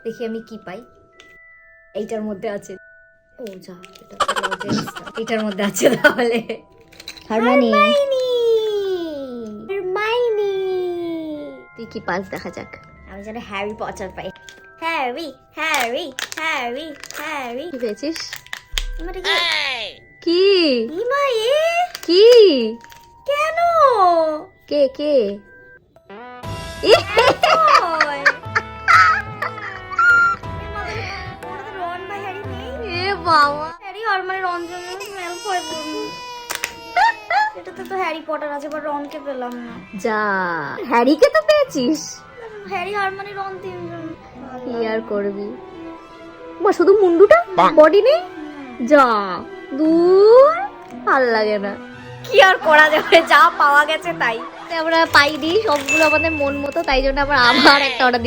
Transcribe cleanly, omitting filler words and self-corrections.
দেখি আমি কি পাই। এইটার মধ্যে আছে। ও যা, এটার মধ্যে আছে তাহলে হারমানি। হারমাইনি। তুই কি পাস দেখা যাক। আমি যেন হ্যারি পটার পাই। Harry Harry Harry Harry. কি পেয়েছিস? মানে কি? কি ইমা এ কি? কেন? কে কে? ওই। রন বা হ্যারি নেই। এ বাবা, হ্যারি হারমানি রন জন্য ম্যালফয় বলুন। এটাতে তো হ্যারি পটার আছে, বাট রনকে পেলাম না। যা, হ্যারিকে তো পেয়েছিস। হ্যারি হারমানি রন তিনজন। কি আর করবি, মা শুধু মুন্ডুটা, বডি নেই। যা দূর, ভাল লাগে না। কি আর করা যাবে, যা পাওয়া গেছে তাই। আমরা পাইনি সবগুলো আমাদের মন মতো, তাই জন্য আবার একটা অর্ডার